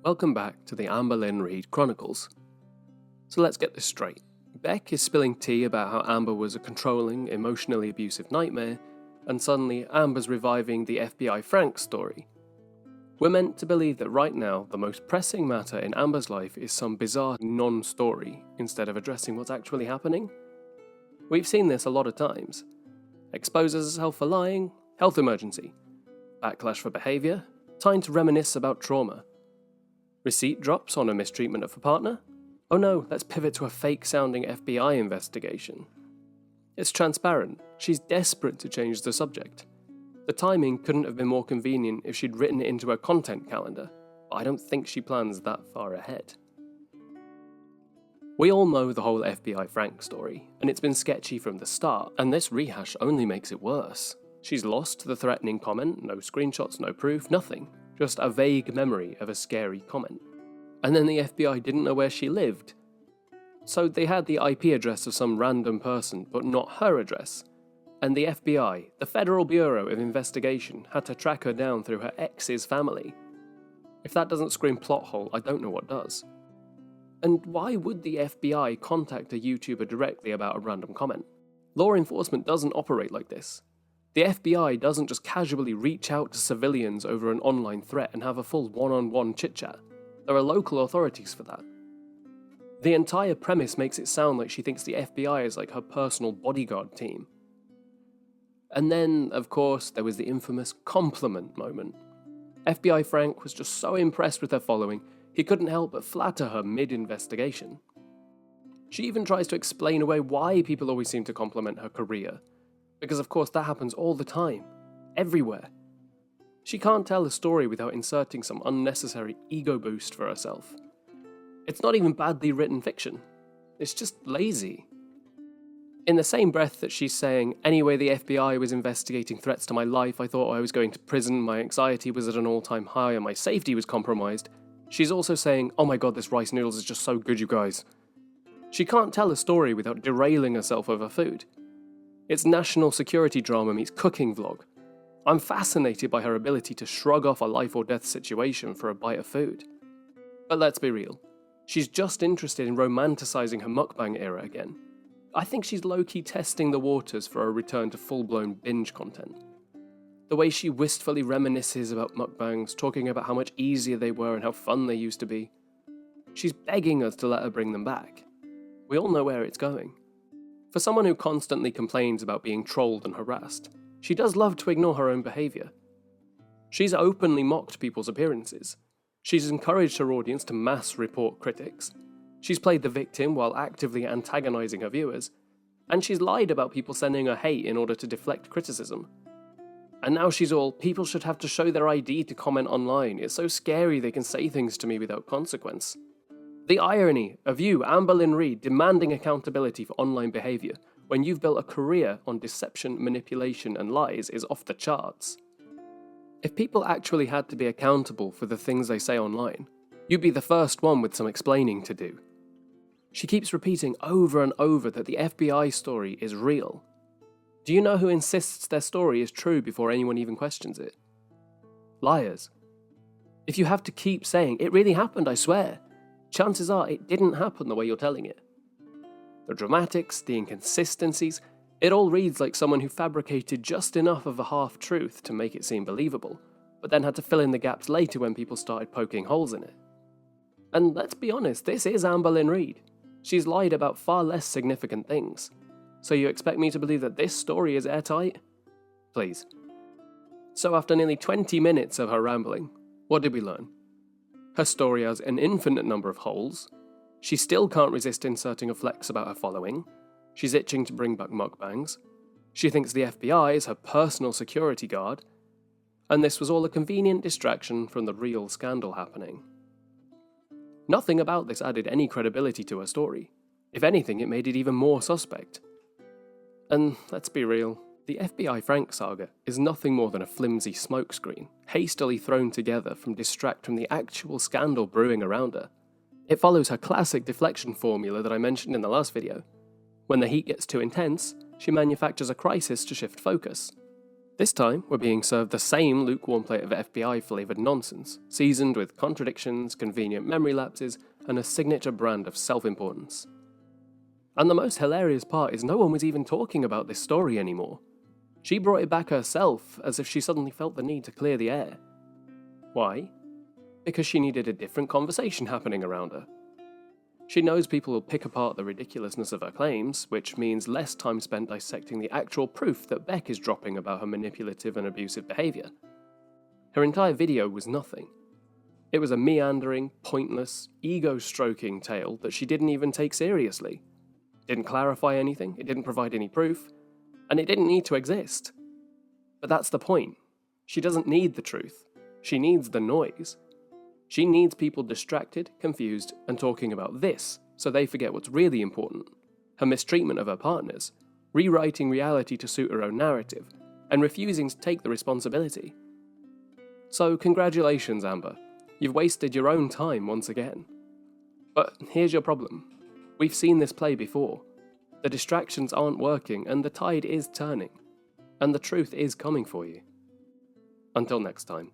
Welcome back to the Amberlynn Reid Chronicles. So let's get this straight. Beck is spilling tea about how Amber was a controlling, emotionally abusive nightmare, and suddenly Amber's reviving the FBI Frank story. We're meant to believe that right now the most pressing matter in Amber's life is some bizarre non-story, instead of addressing what's actually happening. We've seen this a lot of times. Exposes herself for lying, health emergency. Backlash for behaviour, time to reminisce about trauma. Receipt drops on a mistreatment of a partner? Oh no, let's pivot to a fake-sounding FBI investigation. It's transparent. She's desperate to change the subject. The timing couldn't have been more convenient if she'd written it into her content calendar, but I don't think she plans that far ahead. We all know the whole FBI Frank story, and it's been sketchy from the start, and this rehash only makes it worse. She's lost the threatening comment, no screenshots, no proof, nothing. Just a vague memory of a scary comment. And then the FBI didn't know where she lived. So they had the IP address of some random person, but not her address. And the FBI, the Federal Bureau of Investigation, had to track her down through her ex's family. If that doesn't scream plot hole, I don't know what does. And why would the FBI contact a YouTuber directly about a random comment? Law enforcement doesn't operate like this. The FBI doesn't just casually reach out to civilians over an online threat and have a full one-on-one chit-chat. There are local authorities for that. The entire premise makes it sound like she thinks the FBI is like her personal bodyguard team. And then, of course, there was the infamous compliment moment. FBI Frank was just so impressed with her following, he couldn't help but flatter her mid-investigation. She even tries to explain away why people always seem to compliment her career. Because of course that happens all the time, everywhere. She can't tell a story without inserting some unnecessary ego boost for herself. It's not even badly written fiction, it's just lazy. In the same breath that she's saying, anyway the FBI was investigating threats to my life, I thought I was going to prison, my anxiety was at an all-time high and my safety was compromised, she's also saying, oh my god, this rice noodles is just so good, you guys. She can't tell a story without derailing herself over food. It's national security drama meets cooking vlog. I'm fascinated by her ability to shrug off a life or death situation for a bite of food. But let's be real. She's just interested in romanticising her mukbang era again. I think she's low-key testing the waters for a return to full-blown binge content. The way she wistfully reminisces about mukbangs, talking about how much easier they were and how fun they used to be. She's begging us to let her bring them back. We all know where it's going. For someone who constantly complains about being trolled and harassed, she does love to ignore her own behaviour. She's openly mocked people's appearances. She's encouraged her audience to mass report critics. She's played the victim while actively antagonising her viewers. And she's lied about people sending her hate in order to deflect criticism. And now she's all, people should have to show their ID to comment online. It's so scary they can say things to me without consequence. The irony of you, Amberlynn Reid, demanding accountability for online behaviour when you've built a career on deception, manipulation and lies is off the charts. If people actually had to be accountable for the things they say online, you'd be the first one with some explaining to do. She keeps repeating over and over that the FBI story is real. Do you know who insists their story is true before anyone even questions it? Liars. If you have to keep saying, it really happened, I swear, chances are it didn't happen the way you're telling it. The dramatics, the inconsistencies, it all reads like someone who fabricated just enough of a half-truth to make it seem believable, but then had to fill in the gaps later when people started poking holes in it. And let's be honest, this is Amberlynn Reid. She's lied about far less significant things. So you expect me to believe that this story is airtight? Please. So after nearly 20 minutes of her rambling, what did we learn? Her story has an infinite number of holes. She still can't resist inserting a flex about her following. She's itching to bring back mukbangs. She thinks the FBI is her personal security guard. And this was all a convenient distraction from the real scandal happening. Nothing about this added any credibility to her story. If anything, it made it even more suspect. And let's be real, the FBI Frank saga is nothing more than a flimsy smokescreen, hastily thrown together to distract from the actual scandal brewing around her. It follows her classic deflection formula that I mentioned in the last video. When the heat gets too intense, she manufactures a crisis to shift focus. This time, we're being served the same lukewarm plate of FBI-flavoured nonsense, seasoned with contradictions, convenient memory lapses, and a signature brand of self-importance. And the most hilarious part is no one was even talking about this story anymore. She brought it back herself, as if she suddenly felt the need to clear the air. Why? Because she needed a different conversation happening around her. She knows people will pick apart the ridiculousness of her claims, which means less time spent dissecting the actual proof that Beck is dropping about her manipulative and abusive behaviour. Her entire video was nothing. It was a meandering, pointless, ego-stroking tale that she didn't even take seriously. It didn't clarify anything, it didn't provide any proof, and it didn't need to exist. But that's the point. She doesn't need the truth. She needs the noise. She needs people distracted, confused, and talking about this so they forget what's really important: her mistreatment of her partners, rewriting reality to suit her own narrative, and refusing to take the responsibility. So congratulations, Amber. You've wasted your own time once again. But here's your problem. We've seen this play before. The distractions aren't working, and the tide is turning. And the truth is coming for you. Until next time.